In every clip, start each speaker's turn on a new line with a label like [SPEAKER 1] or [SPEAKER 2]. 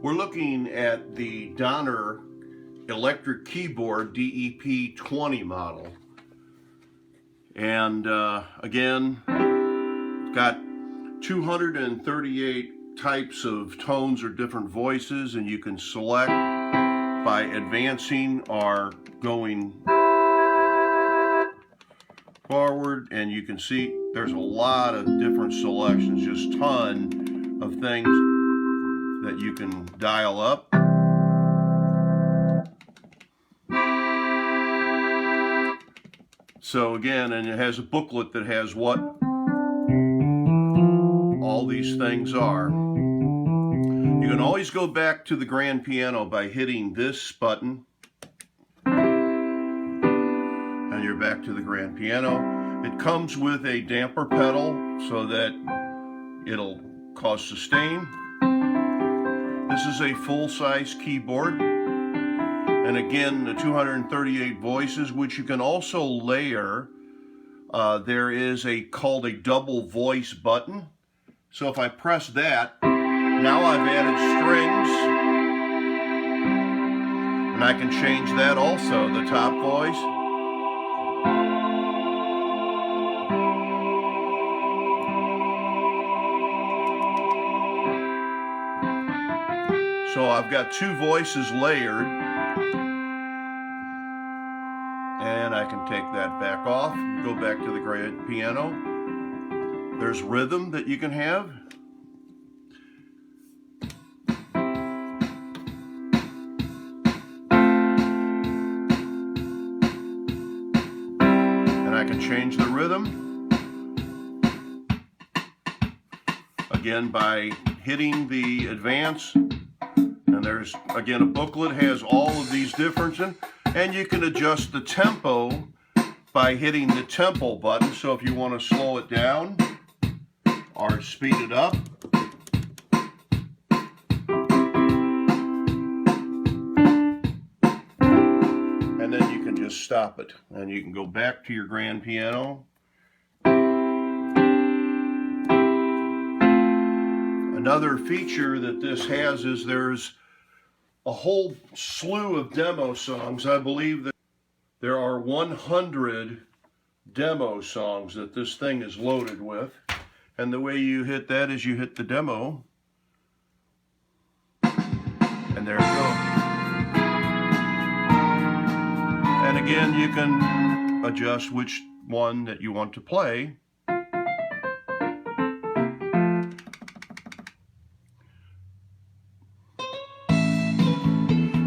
[SPEAKER 1] We're looking at the Donner electric keyboard DEP 20 model. And again, it's got 238 types of tones or different voices, and you can select by advancing or going forward, and you can see there's a lot of different selections, just ton of things that you can dial up. So again, and it has a booklet that has what all these things are. You can always go back to the grand piano by hitting this button, and you're back to the grand piano. It comes with a damper pedal so that it'll cause sustain. This is a full-size keyboard, and again, the 238 voices, which you can also layer. There is called a double voice button. So if I press that, now I've added strings, and I can change that also, the top voice. So I've got two voices layered, and I can take that back off, go back to the grand piano. There's rhythm that you can have. And I can change the rhythm, again, by hitting the advance. And there's, again, a booklet has all of these differences, and you can adjust the tempo by hitting the tempo button. So if you want to slow it down or speed it up, and then you can just stop it, and you can go back to your grand piano. Another feature that this has is there's a whole slew of demo songs. I believe that there are 100 demo songs that this thing is loaded with. And the way you hit that is you hit the demo, and there you go. And again, you can adjust which one that you want to play.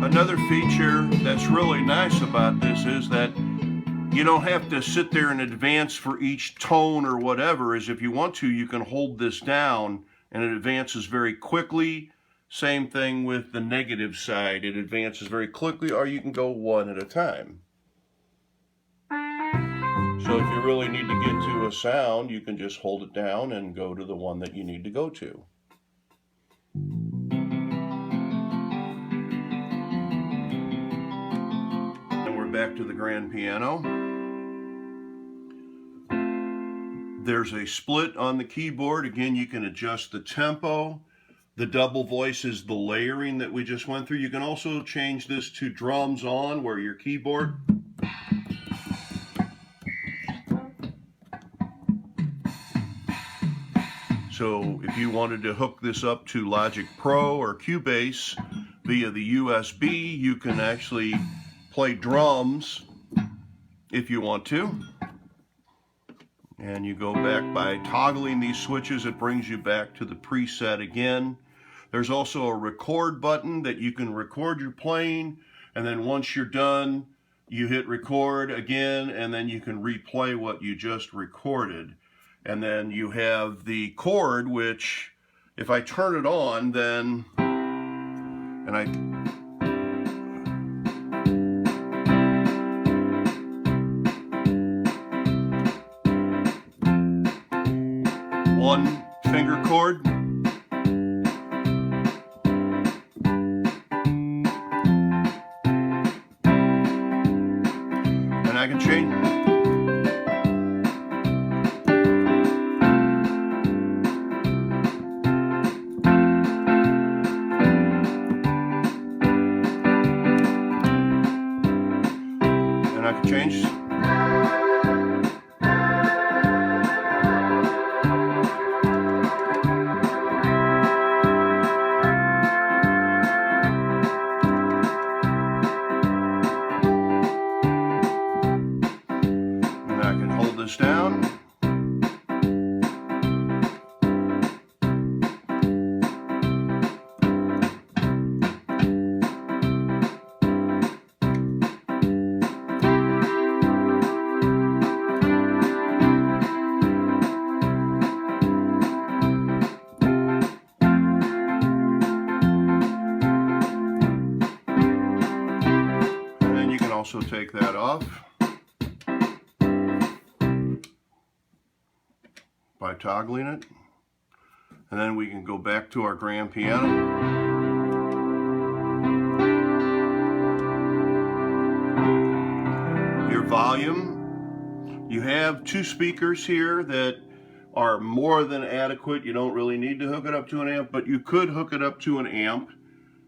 [SPEAKER 1] Another feature that's really nice about this is that you don't have to sit there and advance for each tone or whatever. Is if you want to, you can hold this down and it advances very quickly. Same thing with the negative side. It advances very quickly, or you can go one at a time. So if you really need to get to a sound, you can just hold it down and go to the one that you need to go to. Back to the grand piano. There's a split on the keyboard. Again, you can adjust the tempo. The double voice is the layering that we just went through. You can also change this to drums on, where your keyboard. So if you wanted to hook this up to Logic Pro or Cubase via the USB, you can actually play drums if you want to. And you go back by toggling these switches. It brings you back to the preset again. There's also a record button that you can record your playing, and then once you're done, you hit record again, and then you can replay what you just recorded. And then you have the chord, which if I turn it on, then, and I one finger chord, and I can change. And I can hold this down. Also take that off by toggling it, and then we can go back to our grand piano. Your volume, you have two speakers here that are more than adequate. You don't really need to hook it up to an amp, but you could hook it up to an amp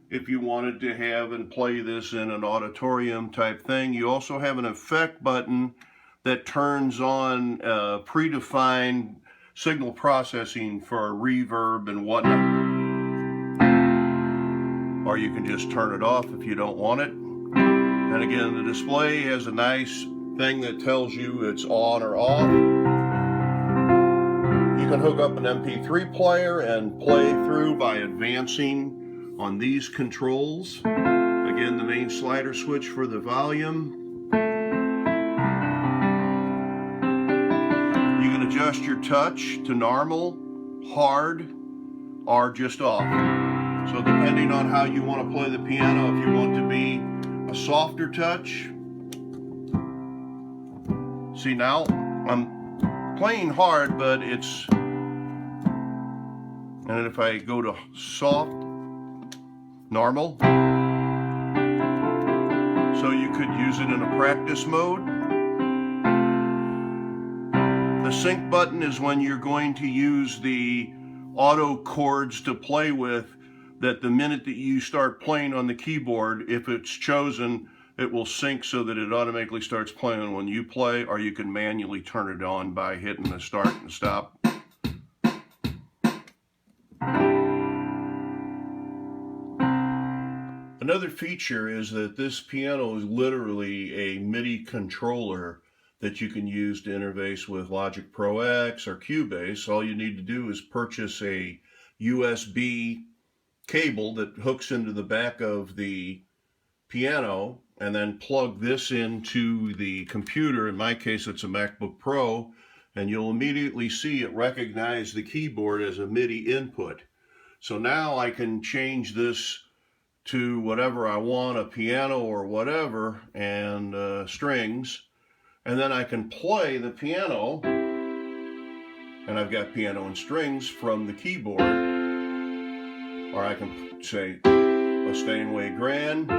[SPEAKER 1] if you wanted to have and play this in an auditorium type thing. You also have an effect button that turns on predefined signal processing for reverb and whatnot. Or you can just turn it off if you don't want it. And again, the display has a nice thing that tells you it's on or off. You can hook up an MP3 player and play through by advancing on these controls. Again, the main slider switch for the volume. You can adjust your touch to normal, hard, or just off. So depending on how you want to play the piano, if you want to be a softer touch. See, now I'm playing hard, but it's, and if I go to soft, normal. So you could use it in a practice mode. The sync button is when you're going to use the auto chords to play with, that the minute that you start playing on the keyboard, if it's chosen, it will sync so that it automatically starts playing when you play, or you can manually turn it on by hitting the start and stop. Another feature is that this piano is literally a MIDI controller that you can use to interface with Logic Pro X or Cubase. All you need to do is purchase a USB cable that hooks into the back of the piano, and then plug this into the computer. In my case, it's a MacBook Pro, and you'll immediately see it recognize the keyboard as a MIDI input. So now I can change this to whatever I want, a piano or whatever, and strings, and then I can play the piano, and I've got piano and strings from the keyboard, or I can say a Steinway Grand,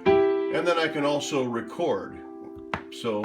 [SPEAKER 1] and then I can also record. So